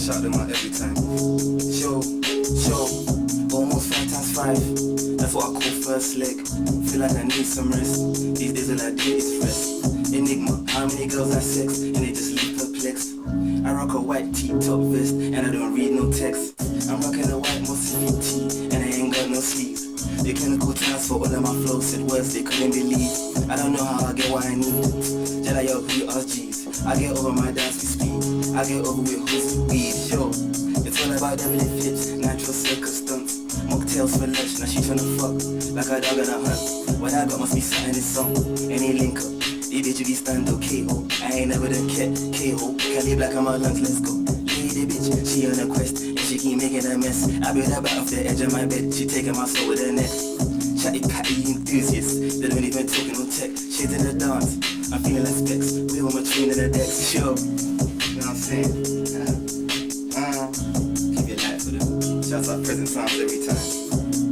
shout them out every time. Show, almost 5x5. That's what I call first leg. Feel like I need some rest. These days all I do is rest. Enigma, how many girls I sex and they just leave perplexed. I rock a white T-top vest and I don't read no text. I'm rocking a white Moscow tee and I ain't got no sleeves. They clinical times for all of my flows said words they couldn't believe. I don't know how I get what I need. Jedi yo, who are G's? I get over my dance with speed. I get over with who's weed. Yo, it's all about them lip hips, natural circus stunts. Mocktails for lunch, now she tryna fuck like a dog on a hunt. What I got must be something in song. Any link up, these bitch be stand up KO. I ain't never done cat KO. Cali black on my lungs, let's go. Lady bitch, she on a quest and she keep making a mess. I build her back off the edge of my bed, she taking my soul with her neck. Chatty patty enthusiasts, they don't even talking on tech. Shades in the dance, I'm feeling like specs. We on my tune in the decks, sure. You know what I'm saying? Keep your light for them. Shouts out present sounds every time.